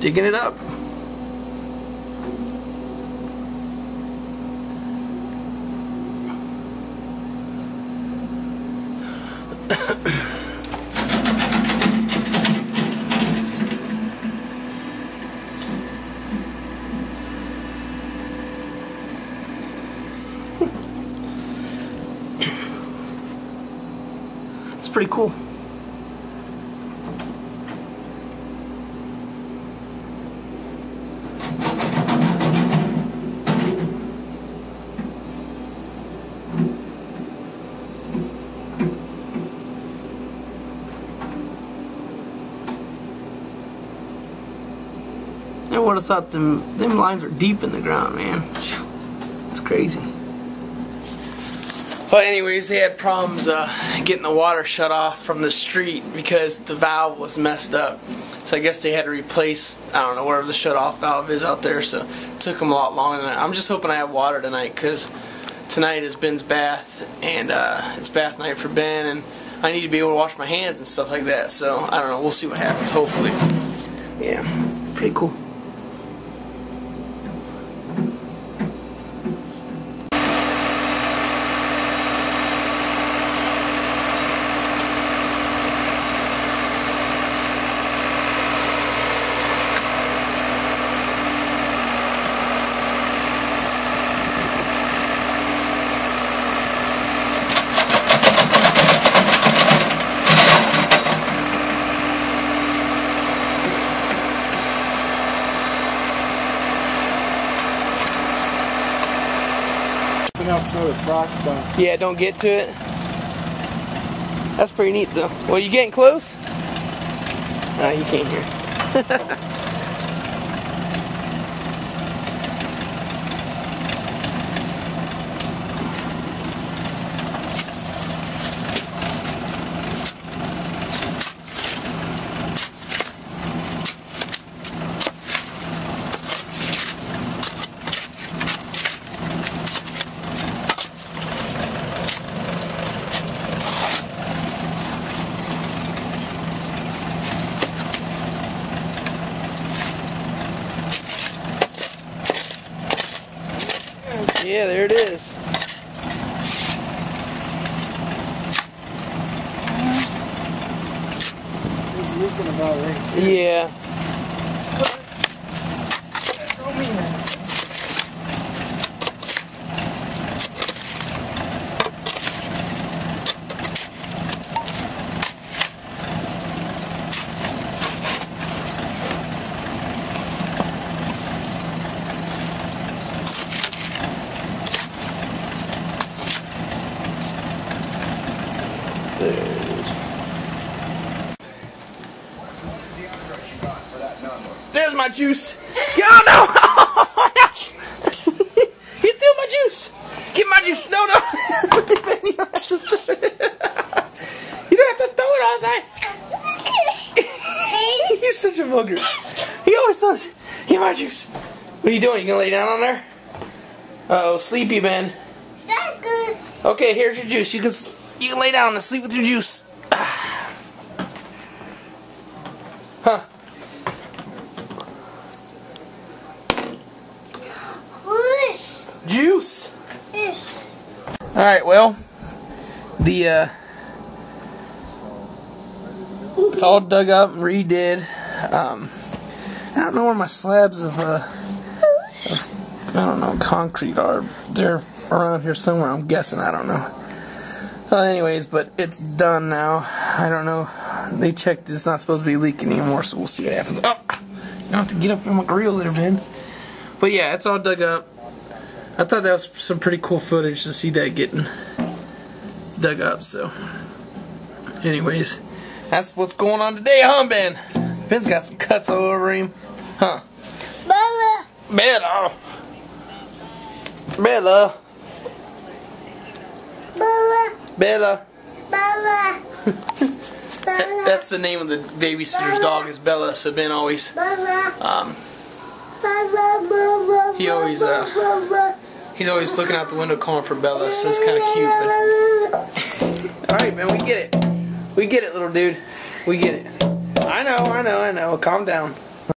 digging it up. It's pretty cool. I would have thought them lines were deep in the ground, man. It's crazy. But anyways, they had problems getting the water shut off from the street because the valve was messed up. So I guess they had to replace, I don't know, wherever the shut off valve is out there. So it took them a lot longer than that. I'm just hoping I have water tonight because tonight is Ben's bath and it's bath night for Ben, and I need to be able to wash my hands and stuff like that. So I don't know, we'll see what happens, hopefully. Yeah, pretty cool. Up so the frost don't. Yeah, don't get to it. That's pretty neat though. Well, you getting close? Nah, you can't hear. Yeah, there it is. It's leaking about right here. Yeah. There's my juice. Oh no! You threw my juice. Get my juice. No, no. You don't have to throw it. You don't have to throw it all the time. You're such a bugger. He always does. Get my juice. What are you doing? You gonna lay down on there? Uh-oh, sleepy Ben. That's good. Okay, here's your juice. You can lay down and sleep with your juice. Huh. Juice. Alright, well, it's all dug up and redid. I don't know where my slabs of I don't know, concrete are. They're around here somewhere, I'm guessing. I don't know. Anyways, but it's done now. I don't know. They checked it's not supposed to be leaking anymore, so we'll see what happens. Oh! You don't have to get up in my grill there, Ben. But yeah, it's all dug up. I thought that was some pretty cool footage to see that getting dug up, so. Anyways, that's what's going on today, huh, Ben? Ben's got some cuts all over him. Huh? Bella. Bella. Bella. Bella. Bella. Bella. That's the name of the babysitter's dog, is Bella, so Ben always, he's always looking out the window calling for Bella, so it's kind of cute. But alright, man, we get it. We get it, little dude. We get it. I know. Calm down.